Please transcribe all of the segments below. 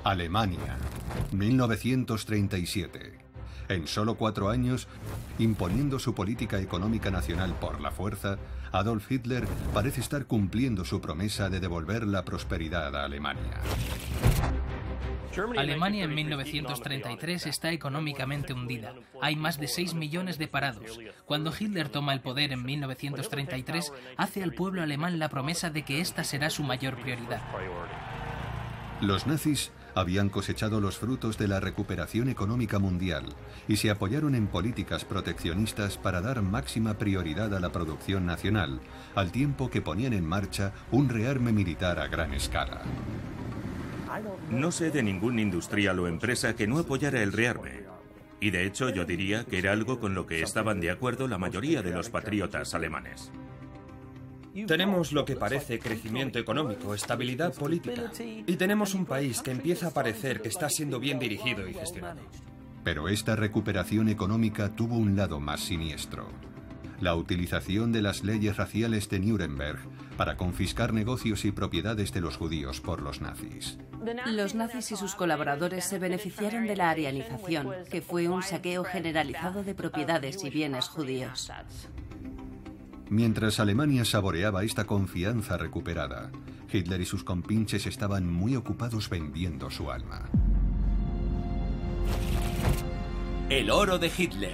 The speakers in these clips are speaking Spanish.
Alemania, 1937. En solo 4 años, imponiendo su política económica nacional por la fuerza, Adolf Hitler parece estar cumpliendo su promesa de devolver la prosperidad a Alemania. Alemania en 1933 está económicamente hundida. Hay más de 6 millones de parados. Cuando Hitler toma el poder en 1933, hace al pueblo alemán la promesa de que esta será su mayor prioridad. Los nazis habían cosechado los frutos de la recuperación económica mundial y se apoyaron en políticas proteccionistas para dar máxima prioridad a la producción nacional, al tiempo que ponían en marcha un rearme militar a gran escala. No sé de ningún industrial o empresa que no apoyara el rearme. Y de hecho yo diría que era algo con lo que estaban de acuerdo la mayoría de los patriotas alemanes. Tenemos lo que parece crecimiento económico, estabilidad política. Y tenemos un país que empieza a parecer que está siendo bien dirigido y gestionado. Pero esta recuperación económica tuvo un lado más siniestro: la utilización de las leyes raciales de Nuremberg para confiscar negocios y propiedades de los judíos por los nazis. Los nazis y sus colaboradores se beneficiaron de la arianización, que fue un saqueo generalizado de propiedades y bienes judíos. Mientras Alemania saboreaba esta confianza recuperada, Hitler y sus compinches estaban muy ocupados vendiendo su alma. El oro de Hitler.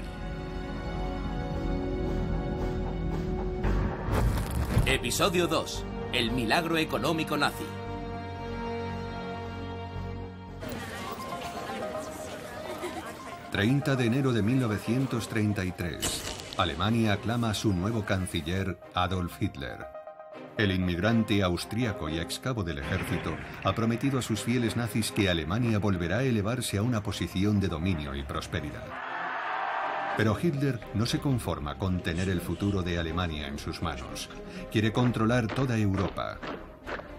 Episodio 2. El milagro económico nazi. ...30 de enero de 1933... Alemania aclama a su nuevo canciller, Adolf Hitler. El inmigrante austríaco y excabo del ejército ha prometido a sus fieles nazis que Alemania volverá a elevarse a una posición de dominio y prosperidad. Pero Hitler no se conforma con tener el futuro de Alemania en sus manos. Quiere controlar toda Europa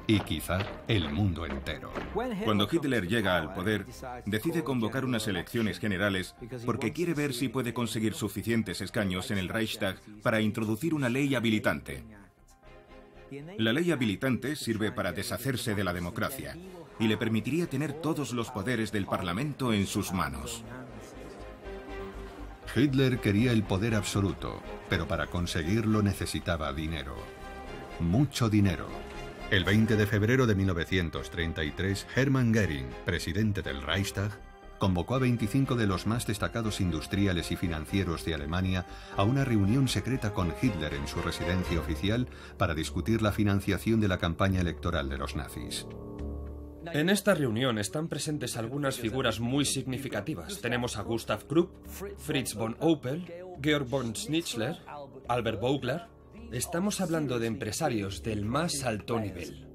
y quizá el mundo entero. Cuando Hitler llega al poder, decide convocar unas elecciones generales porque quiere ver si puede conseguir suficientes escaños en el Reichstag para introducir una ley habilitante. La ley habilitante sirve para deshacerse de la democracia y le permitiría tener todos los poderes del Parlamento en sus manos. Hitler quería el poder absoluto, pero para conseguirlo necesitaba dinero. Mucho dinero. El 20 de febrero de 1933, Hermann Göring, presidente del Reichstag, convocó a 25 de los más destacados industriales y financieros de Alemania a una reunión secreta con Hitler en su residencia oficial para discutir la financiación de la campaña electoral de los nazis. En esta reunión están presentes algunas figuras muy significativas. Tenemos a Gustav Krupp, Fritz von Opel, Georg von Schnitzler, Albert Vogler. Estamos hablando de empresarios del más alto nivel.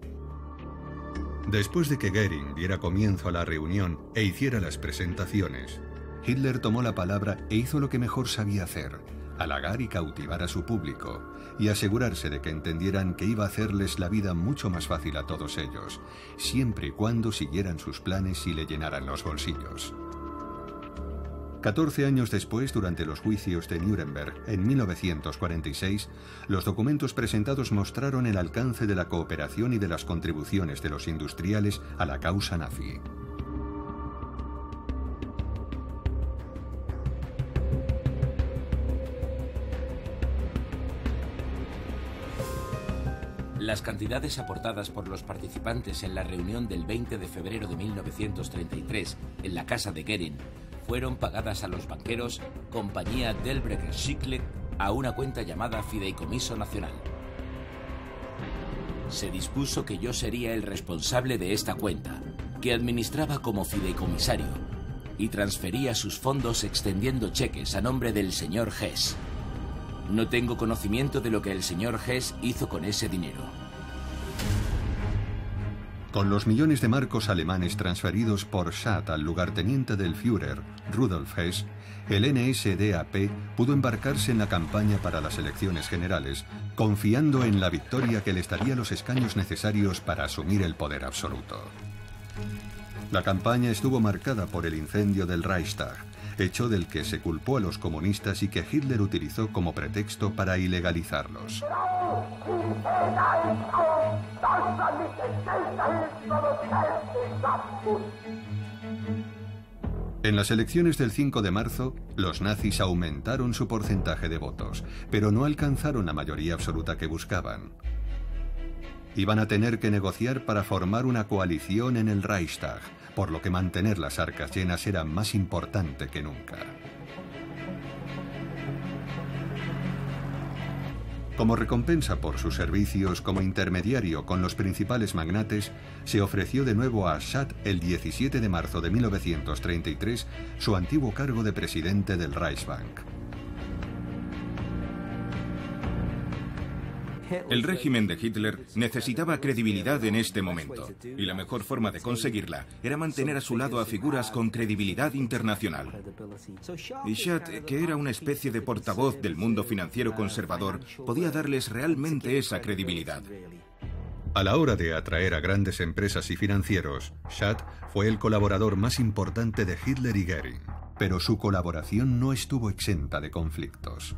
Después de que Göring diera comienzo a la reunión e hiciera las presentaciones, Hitler tomó la palabra e hizo lo que mejor sabía hacer: halagar y cautivar a su público y asegurarse de que entendieran que iba a hacerles la vida mucho más fácil a todos ellos, siempre y cuando siguieran sus planes y le llenaran los bolsillos. 14 años después, durante los juicios de Nuremberg, en 1946, los documentos presentados mostraron el alcance de la cooperación y de las contribuciones de los industriales a la causa nazi. Las cantidades aportadas por los participantes en la reunión del 20 de febrero de 1933 en la casa de Göring fueron pagadas a los banqueros Compañía Delbrecht Schickle a una cuenta llamada Fideicomiso Nacional. Se dispuso que yo sería el responsable de esta cuenta, que administraba como fideicomisario, y transfería sus fondos extendiendo cheques a nombre del señor Hess. No tengo conocimiento de lo que el señor Hess hizo con ese dinero. Con los millones de marcos alemanes transferidos por Schatt al lugarteniente del Führer, Rudolf Hess, el NSDAP pudo embarcarse en la campaña para las elecciones generales, confiando en la victoria que les daría los escaños necesarios para asumir el poder absoluto. La campaña estuvo marcada por el incendio del Reichstag, hecho del que se culpó a los comunistas y que Hitler utilizó como pretexto para ilegalizarlos. En las elecciones del 5 de marzo, los nazis aumentaron su porcentaje de votos, pero no alcanzaron la mayoría absoluta que buscaban. Iban a tener que negociar para formar una coalición en el Reichstag, por lo que mantener las arcas llenas era más importante que nunca. Como recompensa por sus servicios como intermediario con los principales magnates, se ofreció de nuevo a Schadt el 17 de marzo de 1933 su antiguo cargo de presidente del Reichsbank. El régimen de Hitler necesitaba credibilidad en este momento, y la mejor forma de conseguirla era mantener a su lado a figuras con credibilidad internacional. Y Schadt, que era una especie de portavoz del mundo financiero conservador, podía darles realmente esa credibilidad. A la hora de atraer a grandes empresas y financieros, Schadt fue el colaborador más importante de Hitler y Göring, pero su colaboración no estuvo exenta de conflictos.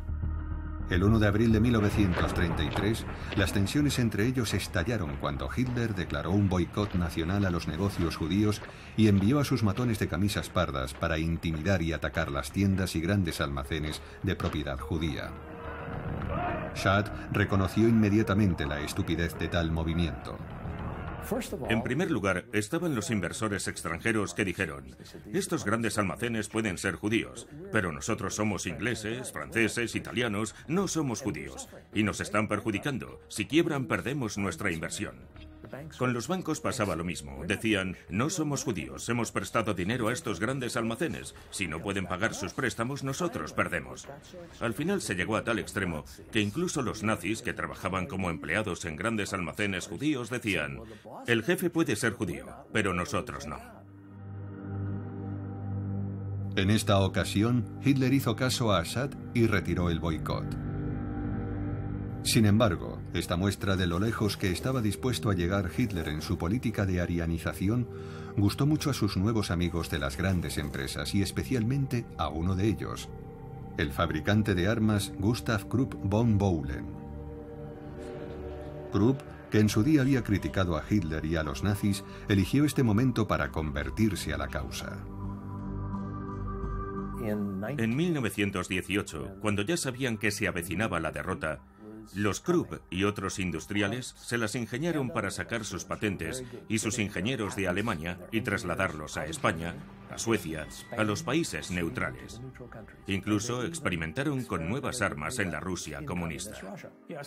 El 1 de abril de 1933, las tensiones entre ellos estallaron cuando Hitler declaró un boicot nacional a los negocios judíos y envió a sus matones de camisas pardas para intimidar y atacar las tiendas y grandes almacenes de propiedad judía. Schadt reconoció inmediatamente la estupidez de tal movimiento. En primer lugar, estaban los inversores extranjeros que dijeron: estos grandes almacenes pueden ser judíos, pero nosotros somos ingleses, franceses, italianos, no somos judíos, y nos están perjudicando. Si quiebran, perdemos nuestra inversión. Con los bancos pasaba lo mismo. Decían: no somos judíos, hemos prestado dinero a estos grandes almacenes. Si no pueden pagar sus préstamos, nosotros perdemos. Al final se llegó a tal extremo que incluso los nazis, que trabajaban como empleados en grandes almacenes judíos, decían: el jefe puede ser judío, pero nosotros no. En esta ocasión, Hitler hizo caso a Schadt y retiró el boicot. Sin embargo, esta muestra de lo lejos que estaba dispuesto a llegar Hitler en su política de arianización gustó mucho a sus nuevos amigos de las grandes empresas y especialmente a uno de ellos, el fabricante de armas Gustav Krupp von Bohlen. Krupp, que en su día había criticado a Hitler y a los nazis, eligió este momento para convertirse a la causa. En 1918, cuando ya sabían que se avecinaba la derrota, los Krupp y otros industriales se las ingeniaron para sacar sus patentes y sus ingenieros de Alemania y trasladarlos a España, a Suecia, a los países neutrales. Incluso experimentaron con nuevas armas en la Rusia comunista.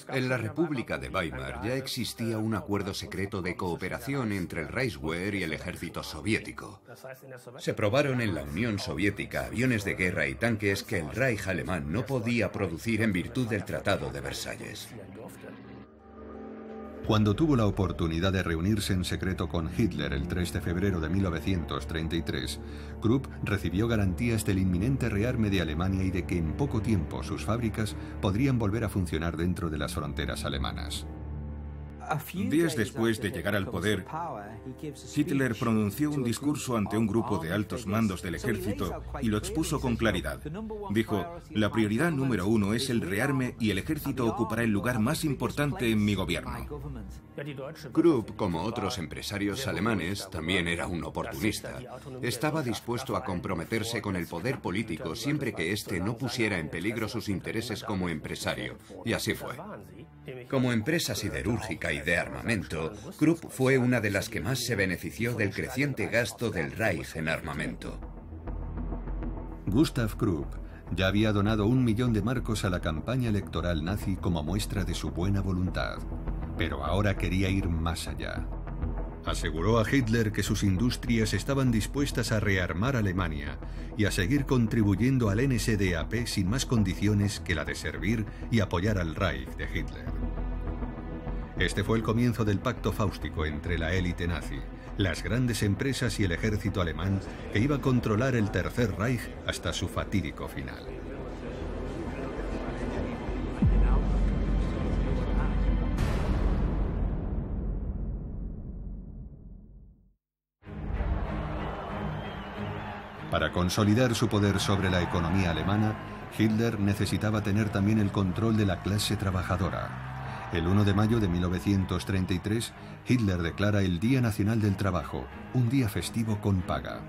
En la República de Weimar ya existía un acuerdo secreto de cooperación entre el Reichswehr y el ejército soviético. Se probaron en la Unión Soviética aviones de guerra y tanques que el Reich alemán no podía producir en virtud del Tratado de Versalles. Cuando tuvo la oportunidad de reunirse en secreto con Hitler el 3 de febrero de 1933, Krupp recibió garantías del inminente rearme de Alemania y de que en poco tiempo sus fábricas podrían volver a funcionar dentro de las fronteras alemanas. Días después de llegar al poder, Hitler pronunció un discurso ante un grupo de altos mandos del ejército y lo expuso con claridad. Dijo: la prioridad número 1 es el rearme y el ejército ocupará el lugar más importante en mi gobierno. Krupp, como otros empresarios alemanes, también era un oportunista. Estaba dispuesto a comprometerse con el poder político siempre que éste no pusiera en peligro sus intereses como empresario, y así fue. Como empresa siderúrgica y de armamento, Krupp fue una de las que más se benefició del creciente gasto del Reich en armamento. Gustav Krupp ya había donado 1 millón de marcos a la campaña electoral nazi como muestra de su buena voluntad, pero ahora quería ir más allá. Aseguró a Hitler que sus industrias estaban dispuestas a rearmar Alemania y a seguir contribuyendo al NSDAP sin más condiciones que la de servir y apoyar al Reich de Hitler. Este fue el comienzo del pacto fáustico entre la élite nazi, las grandes empresas y el ejército alemán que iba a controlar el Tercer Reich hasta su fatídico final. Para consolidar su poder sobre la economía alemana, Hitler necesitaba tener también el control de la clase trabajadora. El 1 de mayo de 1933, Hitler declara el Día Nacional del Trabajo, un día festivo con paga.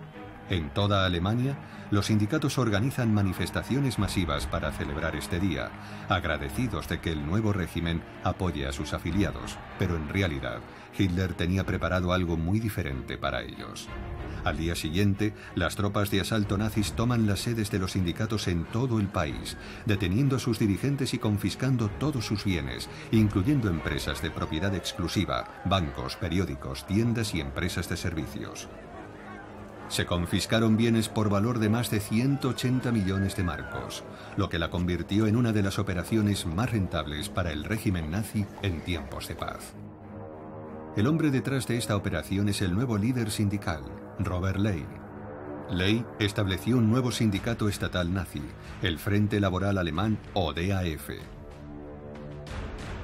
En toda Alemania, los sindicatos organizan manifestaciones masivas para celebrar este día, agradecidos de que el nuevo régimen apoye a sus afiliados, pero en realidad Hitler tenía preparado algo muy diferente para ellos. Al día siguiente, las tropas de asalto nazis toman las sedes de los sindicatos en todo el país, deteniendo a sus dirigentes y confiscando todos sus bienes, incluyendo empresas de propiedad exclusiva, bancos, periódicos, tiendas y empresas de servicios. Se confiscaron bienes por valor de más de 180 millones de marcos, lo que la convirtió en una de las operaciones más rentables para el régimen nazi en tiempos de paz. El hombre detrás de esta operación es el nuevo líder sindical, Robert Ley. Ley estableció un nuevo sindicato estatal nazi, el Frente Laboral Alemán o DAF.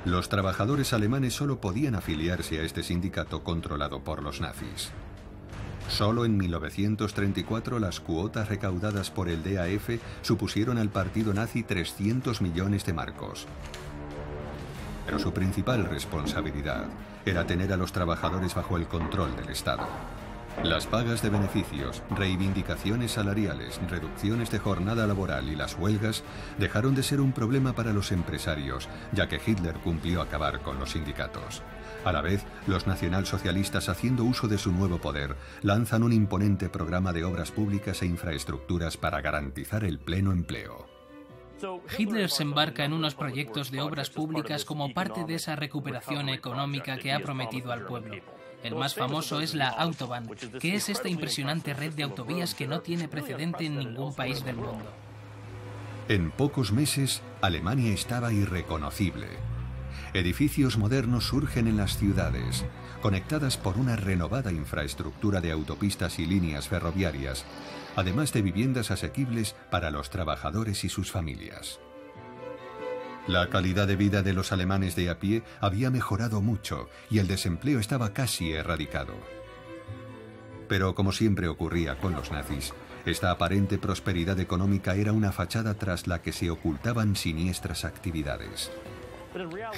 Los trabajadores alemanes solo podían afiliarse a este sindicato controlado por los nazis. Solo en 1934 las cuotas recaudadas por el DAF supusieron al partido nazi 300 millones de marcos. Pero su principal responsabilidad era tener a los trabajadores bajo el control del Estado. Las pagas de beneficios, reivindicaciones salariales, reducciones de jornada laboral y las huelgas dejaron de ser un problema para los empresarios, ya que Hitler cumplió acabar con los sindicatos. A la vez, los nacionalsocialistas, haciendo uso de su nuevo poder, lanzan un imponente programa de obras públicas e infraestructuras para garantizar el pleno empleo. Hitler se embarca en unos proyectos de obras públicas como parte de esa recuperación económica que ha prometido al pueblo. El más famoso es la Autobahn, que es esta impresionante red de autovías que no tiene precedente en ningún país del mundo. En pocos meses, Alemania estaba irreconocible. Edificios modernos surgen en las ciudades, conectadas por una renovada infraestructura de autopistas y líneas ferroviarias, además de viviendas asequibles para los trabajadores y sus familias. La calidad de vida de los alemanes de a pie había mejorado mucho y el desempleo estaba casi erradicado. Pero como siempre ocurría con los nazis, esta aparente prosperidad económica era una fachada tras la que se ocultaban siniestras actividades.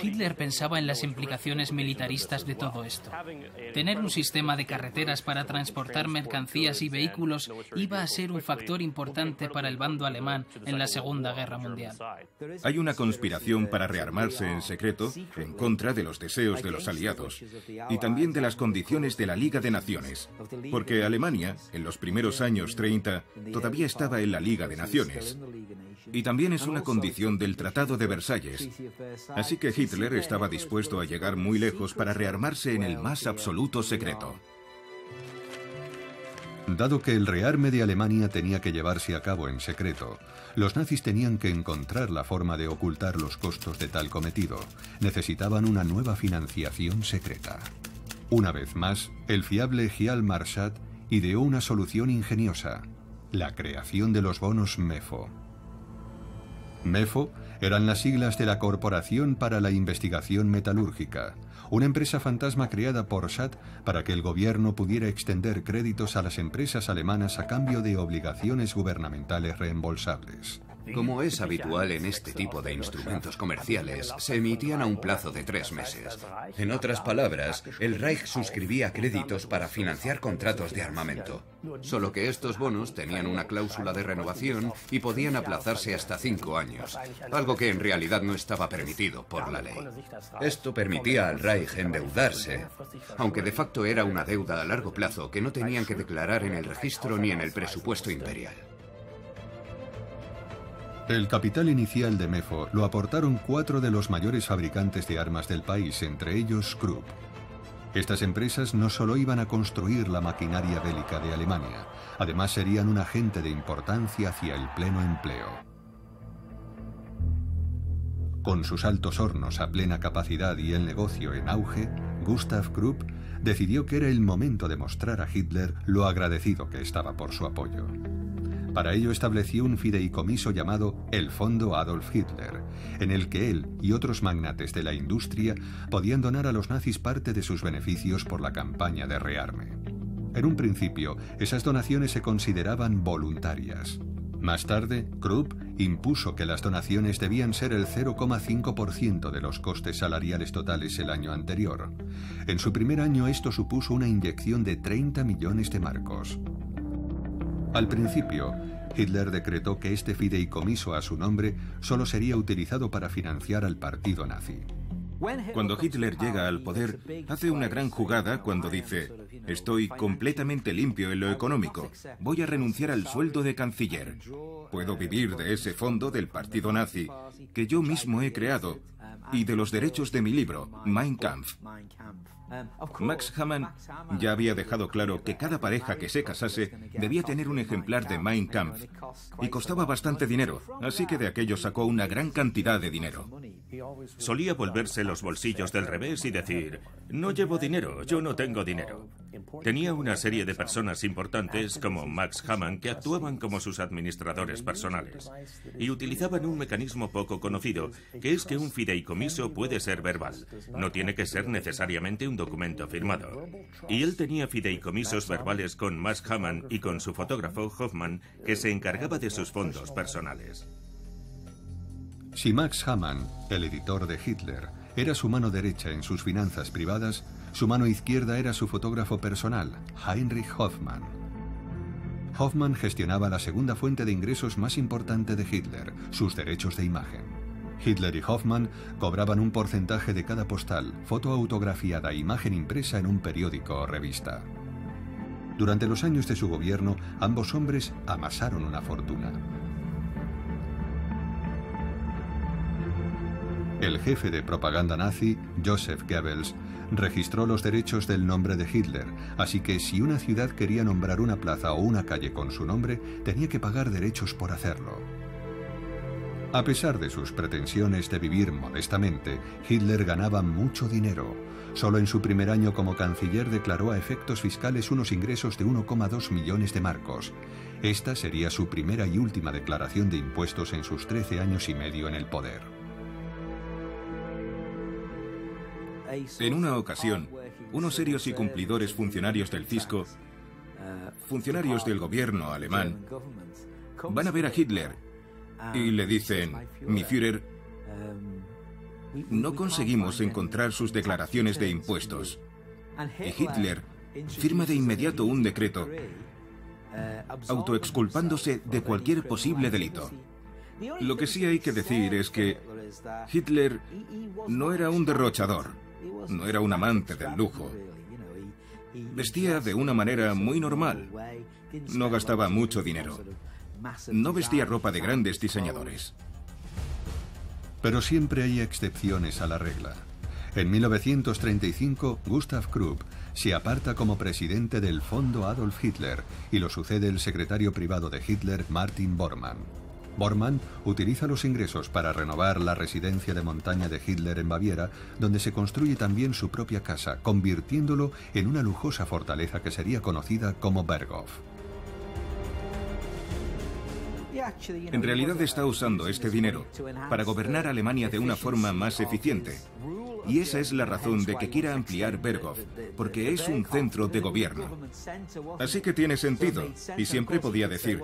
Hitler pensaba en las implicaciones militaristas de todo esto. Tener un sistema de carreteras para transportar mercancías y vehículos iba a ser un factor importante para el bando alemán en la Segunda Guerra Mundial. Hay una conspiración para rearmarse en secreto en contra de los deseos de los aliados y también de las condiciones de la Liga de Naciones, porque Alemania, en los primeros años 30, todavía estaba en la Liga de Naciones. Y también es una condición del Tratado de Versalles. Así que Hitler estaba dispuesto a llegar muy lejos para rearmarse en el más absoluto secreto. Dado que el rearme de Alemania tenía que llevarse a cabo en secreto, los nazis tenían que encontrar la forma de ocultar los costos de tal cometido. Necesitaban una nueva financiación secreta. Una vez más, el fiable Gial Marschat ideó una solución ingeniosa: la creación de los bonos MEFO. MEFO eran las siglas de la Corporación para la Investigación Metalúrgica, una empresa fantasma creada por Schad para que el gobierno pudiera extender créditos a las empresas alemanas a cambio de obligaciones gubernamentales reembolsables. Como es habitual en este tipo de instrumentos comerciales, se emitían a un plazo de 3 meses. En otras palabras, el Reich suscribía créditos para financiar contratos de armamento. Solo que estos bonos tenían una cláusula de renovación y podían aplazarse hasta 5 años, algo que en realidad no estaba permitido por la ley. Esto permitía al Reich endeudarse, aunque de facto era una deuda a largo plazo que no tenían que declarar en el registro ni en el presupuesto imperial. El capital inicial de MEFO lo aportaron 4 de los mayores fabricantes de armas del país, entre ellos Krupp. Estas empresas no solo iban a construir la maquinaria bélica de Alemania, además serían un agente de importancia hacia el pleno empleo. Con sus altos hornos a plena capacidad y el negocio en auge, Gustav Krupp decidió que era el momento de mostrar a Hitler lo agradecido que estaba por su apoyo. Para ello estableció un fideicomiso llamado el Fondo Adolf Hitler, en el que él y otros magnates de la industria podían donar a los nazis parte de sus beneficios por la campaña de rearme. En un principio, esas donaciones se consideraban voluntarias. Más tarde, Krupp impuso que las donaciones debían ser el 0,5% de los costes salariales totales el año anterior. En su primer año esto supuso una inyección de 30 millones de marcos. Al principio, Hitler decretó que este fideicomiso a su nombre solo sería utilizado para financiar al partido nazi. Cuando Hitler llega al poder, hace una gran jugada cuando dice: estoy completamente limpio en lo económico, voy a renunciar al sueldo de canciller. Puedo vivir de ese fondo del partido nazi que yo mismo he creado y de los derechos de mi libro, Mein Kampf. Max Hammann ya había dejado claro que cada pareja que se casase debía tener un ejemplar de Mein Kampf y costaba bastante dinero, así que de aquello sacó una gran cantidad de dinero. Solía volverse los bolsillos del revés y decir: no llevo dinero, yo no tengo dinero. Tenía una serie de personas importantes como Max Hammann que actuaban como sus administradores personales y utilizaban un mecanismo poco conocido, que es que un fideicomiso puede ser verbal, no tiene que ser necesariamente un documento firmado. Y él tenía fideicomisos verbales con Max Hammann y con su fotógrafo Hoffman, que se encargaba de sus fondos personales. Si Max Hammann, el editor de Hitler, era su mano derecha en sus finanzas privadas, su mano izquierda era su fotógrafo personal, Heinrich Hoffmann. Hoffmann gestionaba la segunda fuente de ingresos más importante de Hitler, sus derechos de imagen. Hitler y Hoffmann cobraban un porcentaje de cada postal, foto autografiada e imagen impresa en un periódico o revista. Durante los años de su gobierno, ambos hombres amasaron una fortuna. El jefe de propaganda nazi, Joseph Goebbels, registró los derechos del nombre de Hitler, así que si una ciudad quería nombrar una plaza o una calle con su nombre, tenía que pagar derechos por hacerlo. A pesar de sus pretensiones de vivir modestamente, Hitler ganaba mucho dinero. Solo en su primer año como canciller declaró a efectos fiscales unos ingresos de 1,2 millones de marcos. Esta sería su primera y última declaración de impuestos en sus 13 años y medio en el poder. En una ocasión, unos serios y cumplidores funcionarios del fisco, funcionarios del gobierno alemán, van a ver a Hitler y le dicen: mi Führer, no conseguimos encontrar sus declaraciones de impuestos. Y Hitler firma de inmediato un decreto autoexculpándose de cualquier posible delito. Lo que sí hay que decir es que Hitler no era un derrochador, no era un amante del lujo. Vestía de una manera muy normal. No gastaba mucho dinero. No vestía ropa de grandes diseñadores. Pero siempre hay excepciones a la regla. En 1935, Gustav Krupp se aparta como presidente del Fondo Adolf Hitler y lo sucede el secretario privado de Hitler, Martin Bormann. Bormann utiliza los ingresos para renovar la residencia de montaña de Hitler en Baviera, donde se construye también su propia casa, convirtiéndolo en una lujosa fortaleza que sería conocida como Berghof. En realidad está usando este dinero para gobernar Alemania de una forma más eficiente. Y esa es la razón de que quiera ampliar Berghof, porque es un centro de gobierno. Así que tiene sentido, y siempre podía decir: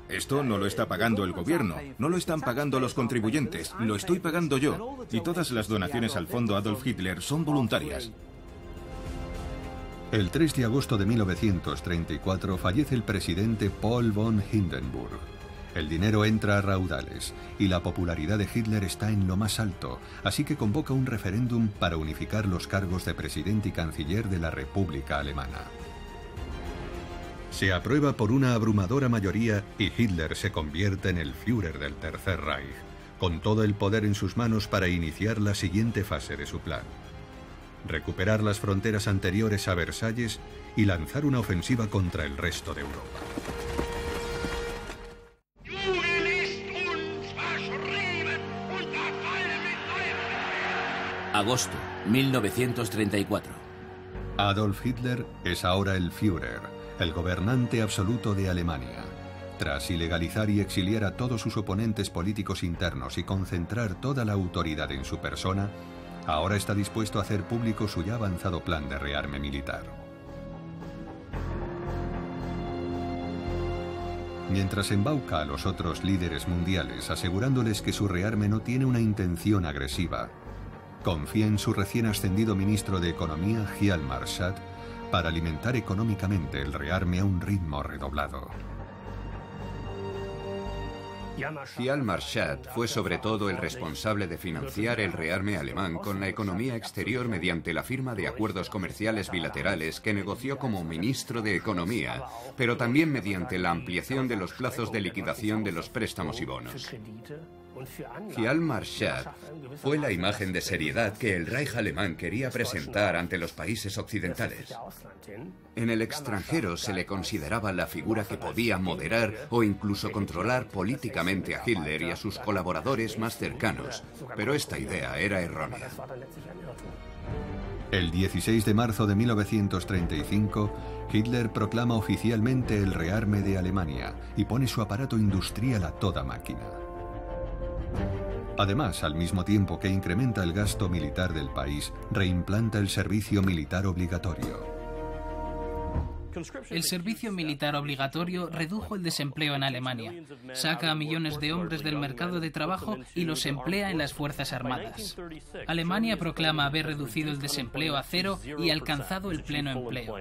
esto no lo está pagando el gobierno, no lo están pagando los contribuyentes, lo estoy pagando yo, y todas las donaciones al fondo Adolf Hitler son voluntarias. El 3 de agosto de 1934 fallece el presidente Paul von Hindenburg. El dinero entra a raudales y la popularidad de Hitler está en lo más alto, así que convoca un referéndum para unificar los cargos de presidente y canciller de la República Alemana. Se aprueba por una abrumadora mayoría y Hitler se convierte en el Führer del Tercer Reich, con todo el poder en sus manos para iniciar la siguiente fase de su plan: recuperar las fronteras anteriores a Versalles y lanzar una ofensiva contra el resto de Europa. Agosto, 1934. Adolf Hitler es ahora el Führer, el gobernante absoluto de Alemania. Tras ilegalizar y exiliar a todos sus oponentes políticos internos y concentrar toda la autoridad en su persona, ahora está dispuesto a hacer público su ya avanzado plan de rearme militar. Mientras embauca a los otros líderes mundiales asegurándoles que su rearme no tiene una intención agresiva, confía en su recién ascendido ministro de Economía, Hjalmar Schacht, para alimentar económicamente el rearme a un ritmo redoblado. Hjalmar Schacht fue sobre todo el responsable de financiar el rearme alemán con la economía exterior mediante la firma de acuerdos comerciales bilaterales que negoció como ministro de Economía, pero también mediante la ampliación de los plazos de liquidación de los préstamos y bonos. Hjalmar Schacht fue la imagen de seriedad que el Reich alemán quería presentar ante los países occidentales. En el extranjero se le consideraba la figura que podía moderar o incluso controlar políticamente a Hitler y a sus colaboradores más cercanos, pero esta idea era errónea. El 16 de marzo de 1935, Hitler proclama oficialmente el rearme de Alemania y pone su aparato industrial a toda máquina. Además, al mismo tiempo que incrementa el gasto militar del país, reimplanta el servicio militar obligatorio. El servicio militar obligatorio redujo el desempleo en Alemania, saca a millones de hombres del mercado de trabajo y los emplea en las Fuerzas Armadas. Alemania proclama haber reducido el desempleo a cero y alcanzado el pleno empleo.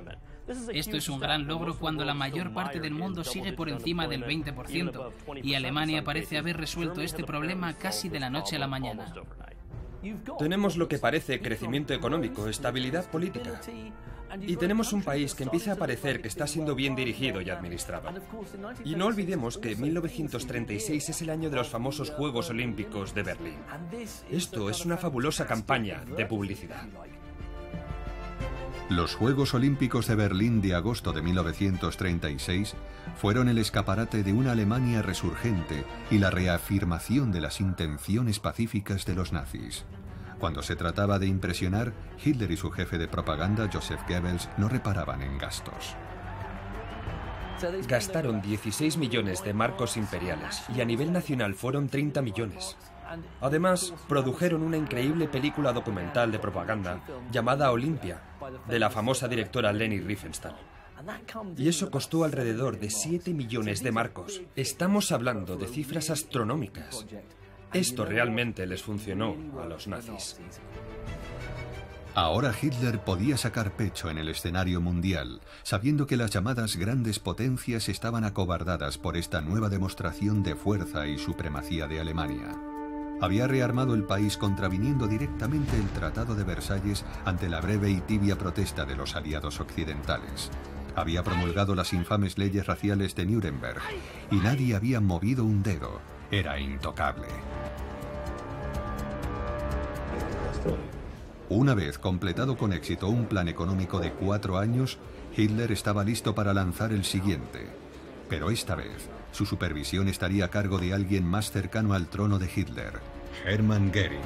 Esto es un gran logro cuando la mayor parte del mundo sigue por encima del 20% y Alemania parece haber resuelto este problema casi de la noche a la mañana. Tenemos lo que parece crecimiento económico, estabilidad política. Y tenemos un país que empieza a parecer que está siendo bien dirigido y administrado. Y no olvidemos que 1936 es el año de los famosos Juegos Olímpicos de Berlín. Esto es una fabulosa campaña de publicidad. Los Juegos Olímpicos de Berlín de agosto de 1936 fueron el escaparate de una Alemania resurgente y la reafirmación de las intenciones pacíficas de los nazis. Cuando se trataba de impresionar, Hitler y su jefe de propaganda, Joseph Goebbels, no reparaban en gastos. Gastaron 16 millones de marcos imperiales y a nivel nacional fueron 30 millones. Además, produjeron una increíble película documental de propaganda llamada Olimpia, de la famosa directora Leni Riefenstahl. Y eso costó alrededor de 7 millones de marcos. Estamos hablando de cifras astronómicas. Esto realmente les funcionó a los nazis. Ahora Hitler podía sacar pecho en el escenario mundial, sabiendo que las llamadas grandes potencias estaban acobardadas por esta nueva demostración de fuerza y supremacía de Alemania. Había rearmado el país contraviniendo directamente el Tratado de Versalles ante la breve y tibia protesta de los aliados occidentales. Había promulgado las infames leyes raciales de Nuremberg y nadie había movido un dedo. Era intocable. Una vez completado con éxito un plan económico de 4 años, Hitler estaba listo para lanzar el siguiente. Pero esta vez, su supervisión estaría a cargo de alguien más cercano al trono de Hitler, Hermann Göring.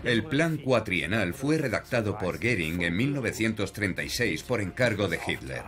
El plan cuatrienal fue redactado por Göring en 1936 por encargo de Hitler.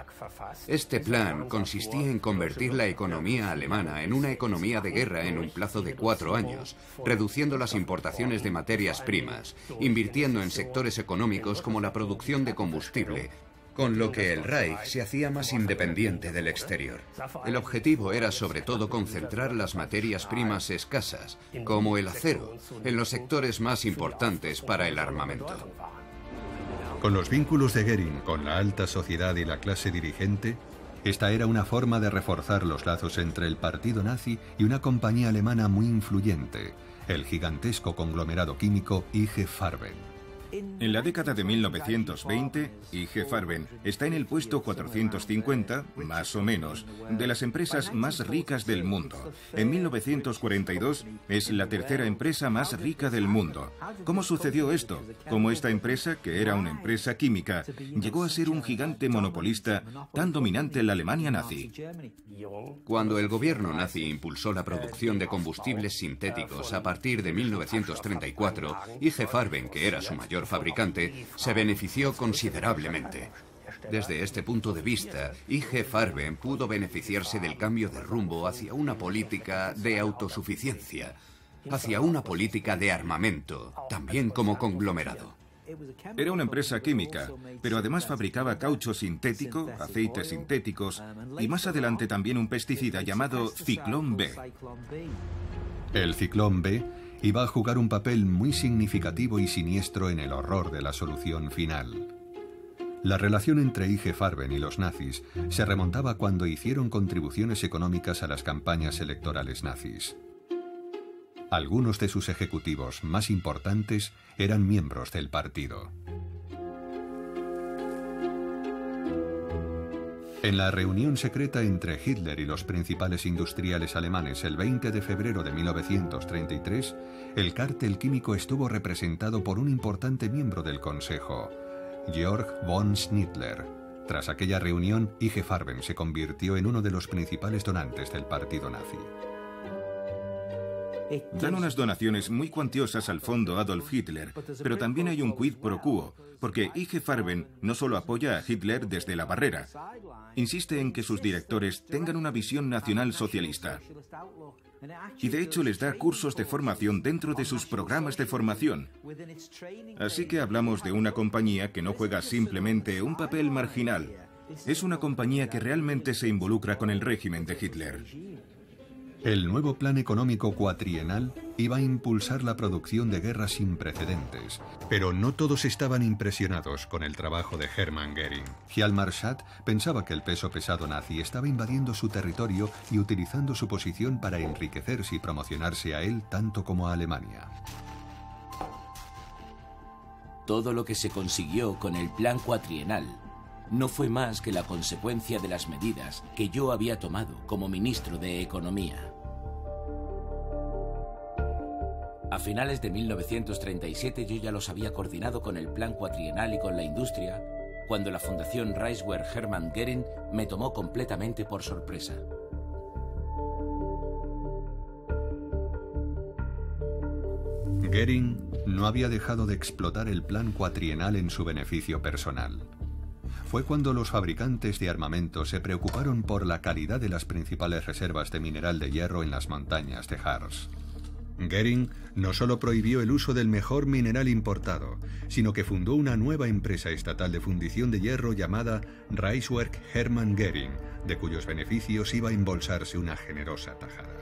Este plan consistía en convertir la economía alemana en una economía de guerra en un plazo de 4 años, reduciendo las importaciones de materias primas, invirtiendo en sectores económicos como la producción de combustible, con lo que el Reich se hacía más independiente del exterior. El objetivo era sobre todo concentrar las materias primas escasas, como el acero, en los sectores más importantes para el armamento. Con los vínculos de Göring con la alta sociedad y la clase dirigente, esta era una forma de reforzar los lazos entre el partido nazi y una compañía alemana muy influyente, el gigantesco conglomerado químico IG Farben. En la década de 1920, IG Farben está en el puesto 450, más o menos, de las empresas más ricas del mundo. En 1942 es la tercera empresa más rica del mundo. ¿Cómo sucedió esto? Como esta empresa, que era una empresa química, llegó a ser un gigante monopolista tan dominante en la Alemania nazi. Cuando el gobierno nazi impulsó la producción de combustibles sintéticos a partir de 1934, IG Farben, que era su mayor fabricante, se benefició considerablemente. Desde este punto de vista, IG Farben pudo beneficiarse del cambio de rumbo hacia una política de autosuficiencia, hacia una política de armamento, también como conglomerado. Era una empresa química, pero además fabricaba caucho sintético, aceites sintéticos y más adelante también un pesticida llamado Ciclón B. El Ciclón B iba a jugar un papel muy significativo y siniestro en el horror de la solución final. La relación entre IG Farben y los nazis se remontaba cuando hicieron contribuciones económicas a las campañas electorales nazis. Algunos de sus ejecutivos más importantes eran miembros del partido. En la reunión secreta entre Hitler y los principales industriales alemanes el 20 de febrero de 1933, el cártel químico estuvo representado por un importante miembro del Consejo, Georg von Schnittler. Tras aquella reunión, IG Farben se convirtió en uno de los principales donantes del partido nazi. Dan unas donaciones muy cuantiosas al fondo Adolf Hitler, pero también hay un quid pro quo, porque IG Farben no solo apoya a Hitler desde la barrera, insiste en que sus directores tengan una visión nacional socialista. Y de hecho les da cursos de formación dentro de sus programas de formación. Así que hablamos de una compañía que no juega simplemente un papel marginal. Es una compañía que realmente se involucra con el régimen de Hitler. El nuevo plan económico cuatrienal iba a impulsar la producción de guerra sin precedentes, pero no todos estaban impresionados con el trabajo de Hermann Göring. Hjalmar Schacht pensaba que el peso pesado nazi estaba invadiendo su territorio y utilizando su posición para enriquecerse y promocionarse a él tanto como a Alemania. Todo lo que se consiguió con el plan cuatrienal no fue más que la consecuencia de las medidas que yo había tomado como ministro de Economía. A finales de 1937 yo ya los había coordinado con el plan cuatrienal y con la industria, cuando la Fundación Reichswehr Hermann Göring me tomó completamente por sorpresa. Göring no había dejado de explotar el plan cuatrienal en su beneficio personal. Fue cuando los fabricantes de armamento se preocuparon por la calidad de las principales reservas de mineral de hierro en las montañas de Harz. Göring no solo prohibió el uso del mejor mineral importado, sino que fundó una nueva empresa estatal de fundición de hierro llamada Reichswerk Hermann Göring, de cuyos beneficios iba a embolsarse una generosa tajada.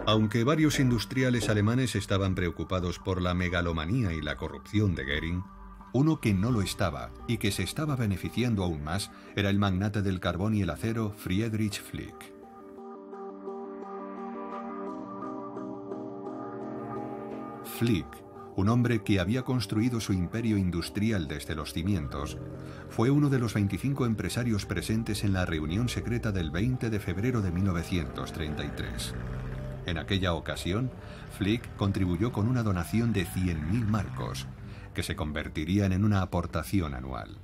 Aunque varios industriales alemanes estaban preocupados por la megalomanía y la corrupción de Göring, uno que no lo estaba y que se estaba beneficiando aún más era el magnate del carbón y el acero Friedrich Flick. Flick, un hombre que había construido su imperio industrial desde los cimientos, fue uno de los 25 empresarios presentes en la reunión secreta del 20 de febrero de 1933. En aquella ocasión, Flick contribuyó con una donación de 100.000 marcos, que se convertirían en una aportación anual.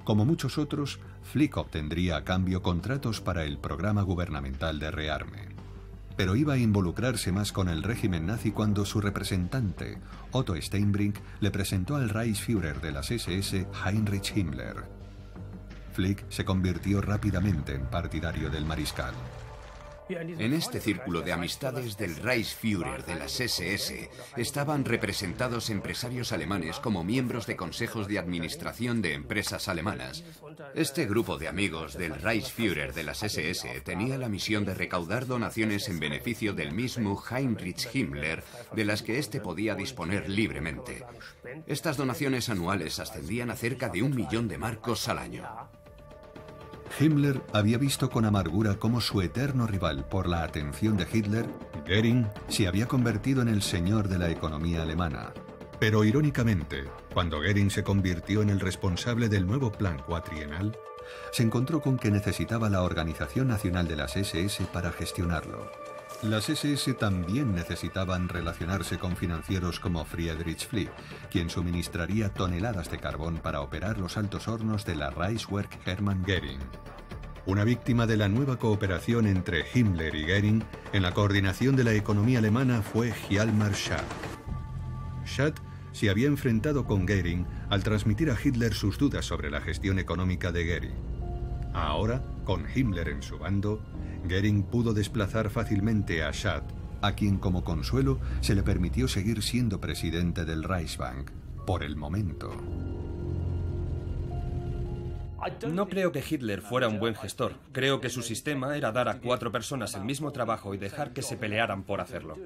Como muchos otros, Flick obtendría a cambio contratos para el programa gubernamental de rearme. Pero iba a involucrarse más con el régimen nazi cuando su representante, Otto Steinbrink, le presentó al Reichsführer de las SS, Heinrich Himmler. Flick se convirtió rápidamente en partidario del mariscal. En este círculo de amistades del Reichsführer de las SS estaban representados empresarios alemanes como miembros de consejos de administración de empresas alemanas. Este grupo de amigos del Reichsführer de las SS tenía la misión de recaudar donaciones en beneficio del mismo Heinrich Himmler, de las que éste podía disponer libremente. Estas donaciones anuales ascendían a cerca de 1 millón de marcos al año. Himmler había visto con amargura cómo su eterno rival por la atención de Hitler, Göring, se había convertido en el señor de la economía alemana. Pero irónicamente, cuando Göring se convirtió en el responsable del nuevo plan cuatrienal, se encontró con que necesitaba la Organización Nacional de las SS para gestionarlo. Las SS también necesitaban relacionarse con financieros como Friedrich Flick, quien suministraría toneladas de carbón para operar los altos hornos de la Reichswerk Hermann Göring. Una víctima de la nueva cooperación entre Himmler y Göring en la coordinación de la economía alemana fue Hjalmar Schacht. Schacht se había enfrentado con Göring al transmitir a Hitler sus dudas sobre la gestión económica de Göring. Ahora, con Himmler en su bando, Göring pudo desplazar fácilmente a Schacht, a quien como consuelo se le permitió seguir siendo presidente del Reichsbank, por el momento. No creo que Hitler fuera un buen gestor. Creo que su sistema era dar a 4 personas el mismo trabajo y dejar que se pelearan por hacerlo.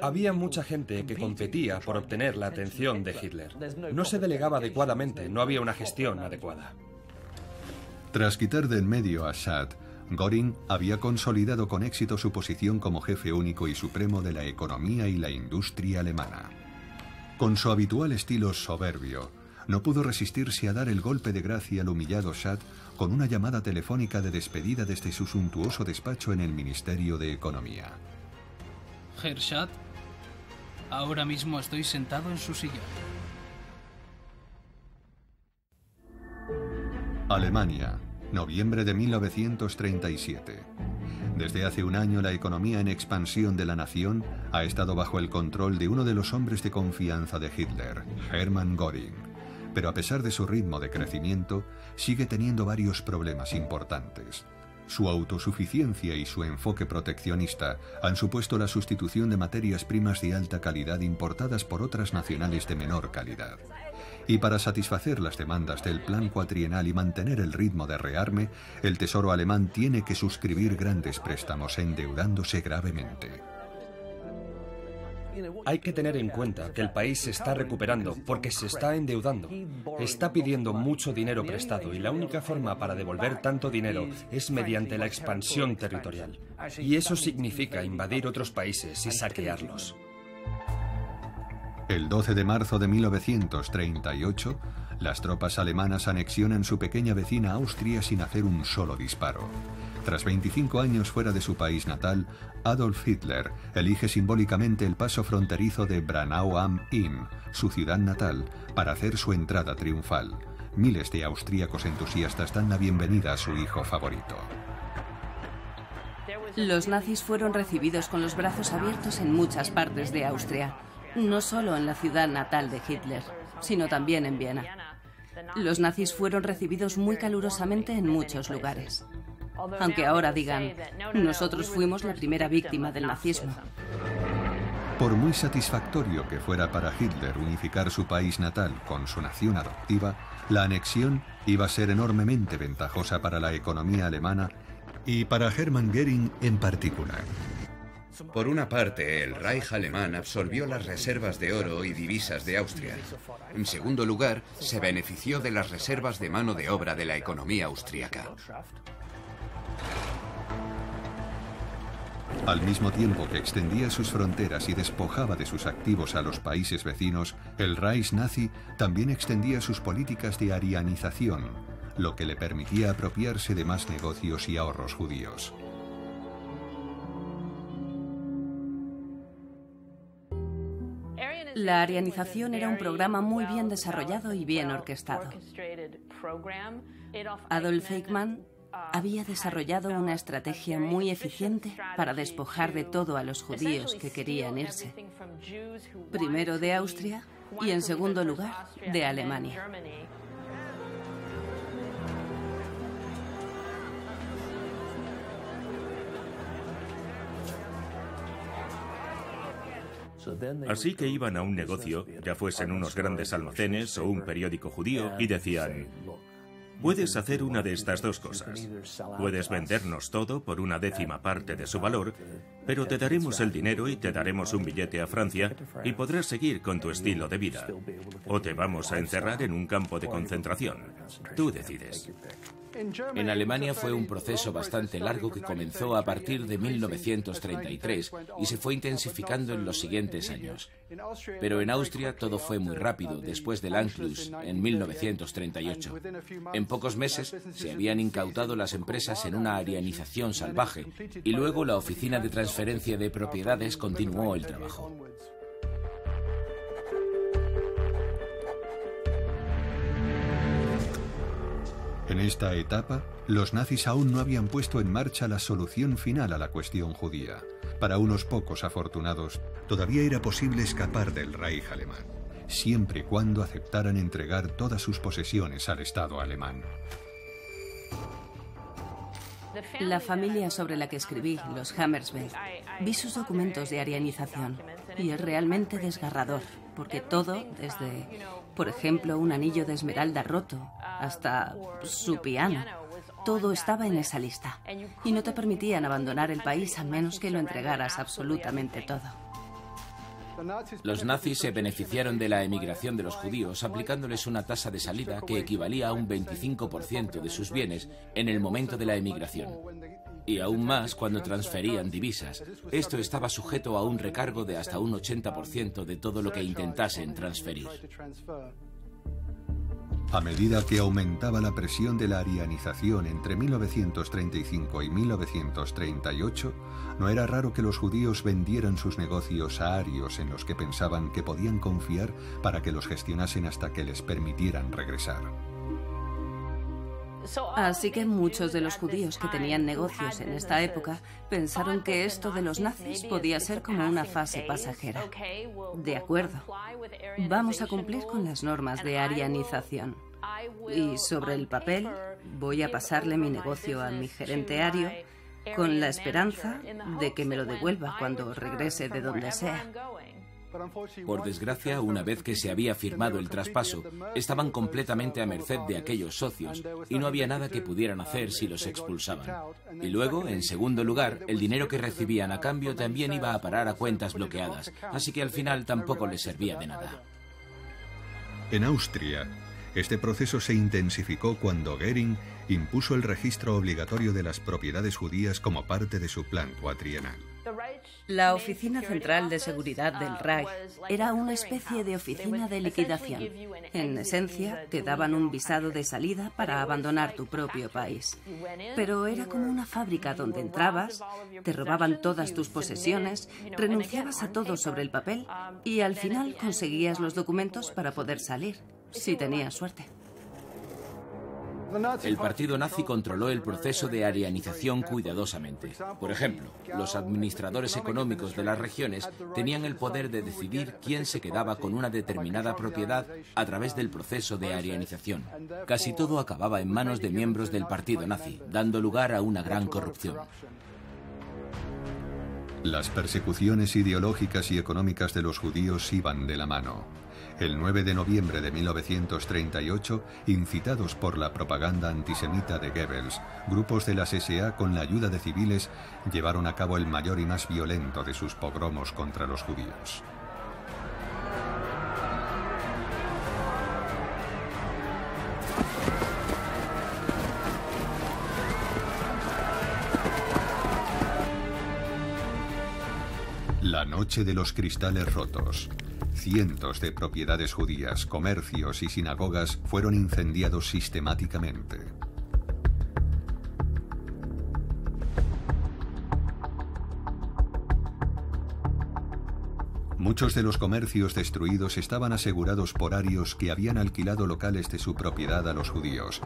Había mucha gente que competía por obtener la atención de Hitler. No se delegaba adecuadamente, no había una gestión adecuada. Tras quitar de en medio a Schad, Göring había consolidado con éxito su posición como jefe único y supremo de la economía y la industria alemana. Con su habitual estilo soberbio, no pudo resistirse a dar el golpe de gracia al humillado Schad con una llamada telefónica de despedida desde su suntuoso despacho en el Ministerio de Economía. Herr Schad, ahora mismo estoy sentado en su sillón. Alemania, noviembre de 1937. Desde hace un año la economía en expansión de la nación ha estado bajo el control de uno de los hombres de confianza de Hitler, Hermann Göring. Pero a pesar de su ritmo de crecimiento, sigue teniendo varios problemas importantes. Su autosuficiencia y su enfoque proteccionista han supuesto la sustitución de materias primas de alta calidad importadas por otras nacionales de menor calidad. Y para satisfacer las demandas del plan cuatrienal y mantener el ritmo de rearme, el Tesoro alemán tiene que suscribir grandes préstamos endeudándose gravemente. Hay que tener en cuenta que el país se está recuperando porque se está endeudando. Está pidiendo mucho dinero prestado y la única forma para devolver tanto dinero es mediante la expansión territorial. Y eso significa invadir otros países y saquearlos. El 12 de marzo de 1938, las tropas alemanas anexionan su pequeña vecina Austria sin hacer un solo disparo. Tras 25 años fuera de su país natal, Adolf Hitler elige simbólicamente el paso fronterizo de Braunau am Inn, su ciudad natal, para hacer su entrada triunfal. Miles de austríacos entusiastas dan la bienvenida a su hijo favorito. Los nazis fueron recibidos con los brazos abiertos en muchas partes de Austria, no solo en la ciudad natal de Hitler, sino también en Viena. Los nazis fueron recibidos muy calurosamente en muchos lugares. Aunque ahora digan, nosotros fuimos la primera víctima del nazismo. Por muy satisfactorio que fuera para Hitler unificar su país natal con su nación adoptiva, la anexión iba a ser enormemente ventajosa para la economía alemana y para Hermann Göring en particular. Por una parte, el Reich alemán absorbió las reservas de oro y divisas de Austria. En segundo lugar, se benefició de las reservas de mano de obra de la economía austríaca. Al mismo tiempo que extendía sus fronteras y despojaba de sus activos a los países vecinos, el Reich nazi también extendía sus políticas de arianización, lo que le permitía apropiarse de más negocios y ahorros judíos. La arianización era un programa muy bien desarrollado y bien orquestado. Adolf Eichmann había desarrollado una estrategia muy eficiente para despojar de todo a los judíos que querían irse. Primero de Austria y en segundo lugar de Alemania. Así que iban a un negocio, ya fuesen unos grandes almacenes o un periódico judío, y decían: puedes hacer una de estas dos cosas. Puedes vendernos todo por una décima parte de su valor, pero te daremos el dinero y te daremos un billete a Francia y podrás seguir con tu estilo de vida. O te vamos a encerrar en un campo de concentración. Tú decides. En Alemania fue un proceso bastante largo que comenzó a partir de 1933 y se fue intensificando en los siguientes años. Pero en Austria todo fue muy rápido después del Anschluss en 1938. En pocos meses se habían incautado las empresas en una arianización salvaje y luego la Oficina de Transferencia de Propiedades continuó el trabajo. En esta etapa, los nazis aún no habían puesto en marcha la solución final a la cuestión judía. Para unos pocos afortunados, todavía era posible escapar del Reich alemán, siempre y cuando aceptaran entregar todas sus posesiones al Estado alemán. La familia sobre la que escribí, los Hammersbell, vi sus documentos de arianización y es realmente desgarrador, porque todo, desde, por ejemplo, un anillo de esmeralda roto hasta su piano. Todo estaba en esa lista. Y no te permitían abandonar el país a menos que lo entregaras absolutamente todo. Los nazis se beneficiaron de la emigración de los judíos aplicándoles una tasa de salida que equivalía a un 25% de sus bienes en el momento de la emigración. Y aún más cuando transferían divisas. Esto estaba sujeto a un recargo de hasta un 80% de todo lo que intentasen transferir. A medida que aumentaba la presión de la arianización entre 1935 y 1938, no era raro que los judíos vendieran sus negocios a arios en los que pensaban que podían confiar para que los gestionasen hasta que les permitieran regresar. Así que muchos de los judíos que tenían negocios en esta época pensaron que esto de los nazis podía ser como una fase pasajera. De acuerdo, vamos a cumplir con las normas de arianización. Y sobre el papel, voy a pasarle mi negocio a mi gerente ario con la esperanza de que me lo devuelva cuando regrese de donde sea. Por desgracia, una vez que se había firmado el traspaso, estaban completamente a merced de aquellos socios y no había nada que pudieran hacer si los expulsaban. Y luego, en segundo lugar, el dinero que recibían a cambio también iba a parar a cuentas bloqueadas, así que al final tampoco les servía de nada. En Austria, este proceso se intensificó cuando Goering impuso el registro obligatorio de las propiedades judías como parte de su plan cuatrienal. La Oficina Central de Seguridad del Reich era una especie de oficina de liquidación. En esencia, te daban un visado de salida para abandonar tu propio país. Pero era como una fábrica donde entrabas, te robaban todas tus posesiones, renunciabas a todo sobre el papel y al final conseguías los documentos para poder salir, si tenías suerte. El partido nazi controló el proceso de arianización cuidadosamente. Por ejemplo, los administradores económicos de las regiones tenían el poder de decidir quién se quedaba con una determinada propiedad a través del proceso de arianización. Casi todo acababa en manos de miembros del partido nazi, dando lugar a una gran corrupción. Las persecuciones ideológicas y económicas de los judíos iban de la mano. El 9 de noviembre de 1938, incitados por la propaganda antisemita de Goebbels, grupos de las SA, con la ayuda de civiles, llevaron a cabo el mayor y más violento de sus pogromos contra los judíos. La noche de los cristales rotos. Cientos de propiedades judías, comercios y sinagogas fueron incendiados sistemáticamente. Muchos de los comercios destruidos estaban asegurados por arios que habían alquilado locales de su propiedad a los judíos.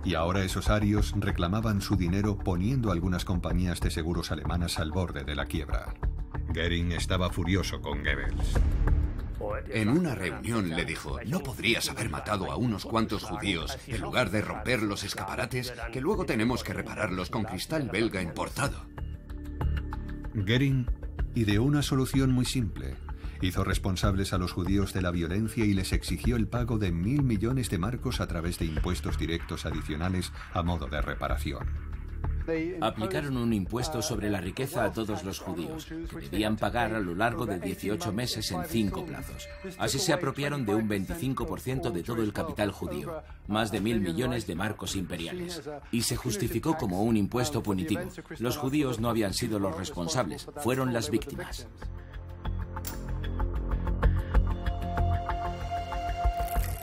Y ahora esos arios reclamaban su dinero poniendo a algunas compañías de seguros alemanas al borde de la quiebra. Goering estaba furioso con Goebbels. En una reunión le dijo, ¿no podrías haber matado a unos cuantos judíos en lugar de romper los escaparates que luego tenemos que repararlos con cristal belga importado? Goering ideó una solución muy simple. Hizo responsables a los judíos de la violencia y les exigió el pago de 1.000 millones de marcos a través de impuestos directos adicionales a modo de reparación. Aplicaron un impuesto sobre la riqueza a todos los judíos, que debían pagar a lo largo de 18 meses en 5 plazos. Así se apropiaron de un 25% de todo el capital judío, más de 1.000 millones de marcos imperiales. Y se justificó como un impuesto punitivo. Los judíos no habían sido los responsables, fueron las víctimas.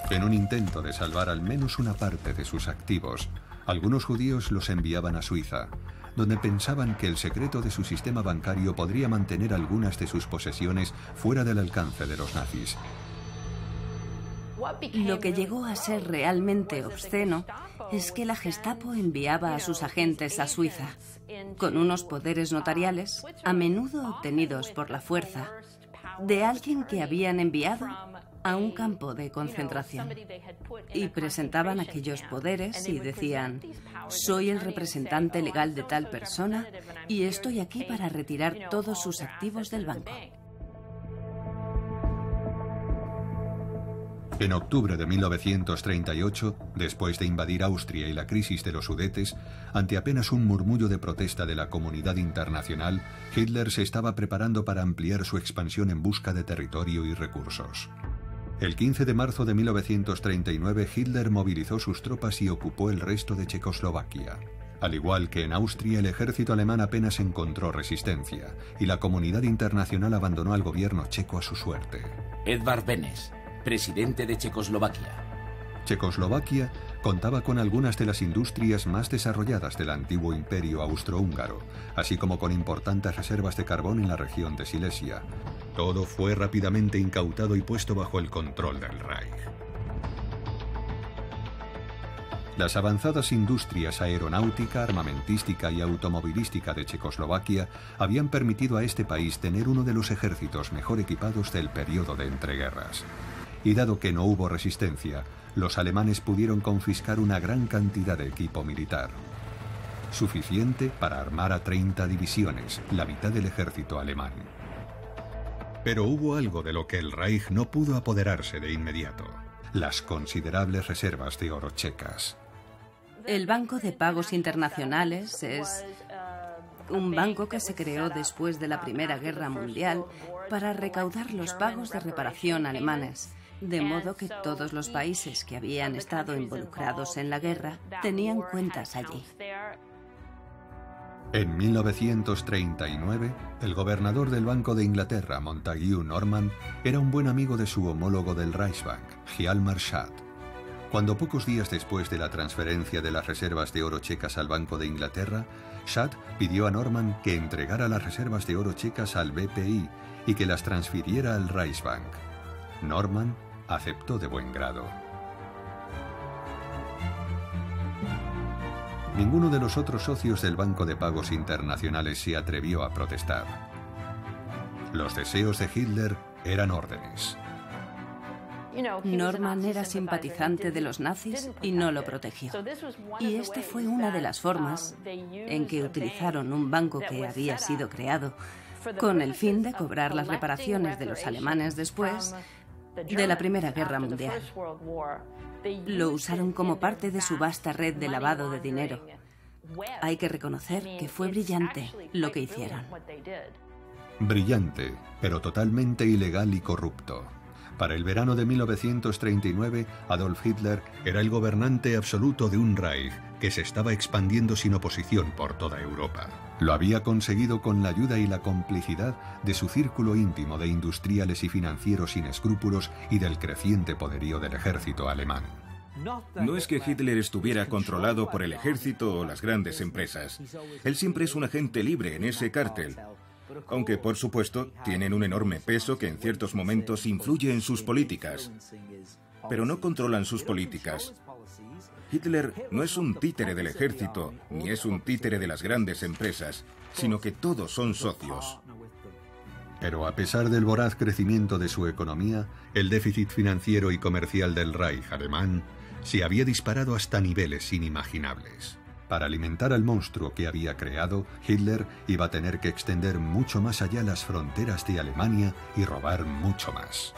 En un intento de salvar al menos una parte de sus activos, algunos judíos los enviaban a Suiza, donde pensaban que el secreto de su sistema bancario podría mantener algunas de sus posesiones fuera del alcance de los nazis. Lo que llegó a ser realmente obsceno es que la Gestapo enviaba a sus agentes a Suiza, con unos poderes notariales, a menudo obtenidos por la fuerza, de alguien que habían enviado a un campo de concentración. Y presentaban aquellos poderes y decían, soy el representante legal de tal persona y estoy aquí para retirar todos sus activos del banco. En octubre de 1938, después de invadir Austria y la crisis de los Sudetes, ante apenas un murmullo de protesta de la comunidad internacional, Hitler se estaba preparando para ampliar su expansión en busca de territorio y recursos. El 15 de marzo de 1939, Hitler movilizó sus tropas y ocupó el resto de Checoslovaquia. Al igual que en Austria, el ejército alemán apenas encontró resistencia, y la comunidad internacional abandonó al gobierno checo a su suerte. Edvard Benes, presidente de Checoslovaquia. Checoslovaquia contaba con algunas de las industrias más desarrolladas del antiguo imperio austrohúngaro, así como con importantes reservas de carbón en la región de Silesia. Todo fue rápidamente incautado y puesto bajo el control del Reich. Las avanzadas industrias aeronáutica, armamentística y automovilística de Checoslovaquia habían permitido a este país tener uno de los ejércitos mejor equipados del periodo de entreguerras. Y dado que no hubo resistencia, los alemanes pudieron confiscar una gran cantidad de equipo militar, suficiente para armar a 30 divisiones, la mitad del ejército alemán. Pero hubo algo de lo que el Reich no pudo apoderarse de inmediato: las considerables reservas de oro checas. El Banco de Pagos Internacionales es un banco que se creó después de la Primera Guerra Mundial para recaudar los pagos de reparación alemanes, de modo que todos los países que habían estado involucrados en la guerra tenían cuentas allí. En 1939, el gobernador del Banco de Inglaterra, Montague Norman, era un buen amigo de su homólogo del Reichsbank, Hjalmar Schacht. Cuando pocos días después de la transferencia de las reservas de oro checas al Banco de Inglaterra, Schacht pidió a Norman que entregara las reservas de oro checas al BPI y que las transfiriera al Reichsbank. Norman aceptó de buen grado. Ninguno de los otros socios del Banco de Pagos Internacionales se atrevió a protestar. Los deseos de Hitler eran órdenes. Norman era simpatizante de los nazis y no lo protegió. Y esta fue una de las formas en que utilizaron un banco que había sido creado con el fin de cobrar las reparaciones de los alemanes después de la Primera Guerra Mundial. Lo usaron como parte de su vasta red de lavado de dinero. Hay que reconocer que fue brillante lo que hicieron. Brillante, pero totalmente ilegal y corrupto. Para el verano de 1939, Adolf Hitler era el gobernante absoluto de un Reich que se estaba expandiendo sin oposición por toda Europa. Lo había conseguido con la ayuda y la complicidad de su círculo íntimo de industriales y financieros sin escrúpulos y del creciente poderío del ejército alemán. No es que Hitler estuviera controlado por el ejército o las grandes empresas. Él siempre es un agente libre en ese cártel. Aunque, por supuesto, tienen un enorme peso que en ciertos momentos influye en sus políticas. Pero no controlan sus políticas. Hitler no es un títere del ejército, ni es un títere de las grandes empresas, sino que todos son socios. Pero a pesar del voraz crecimiento de su economía, el déficit financiero y comercial del Reich alemán se había disparado hasta niveles inimaginables. Para alimentar al monstruo que había creado, Hitler iba a tener que extender mucho más allá las fronteras de Alemania y robar mucho más.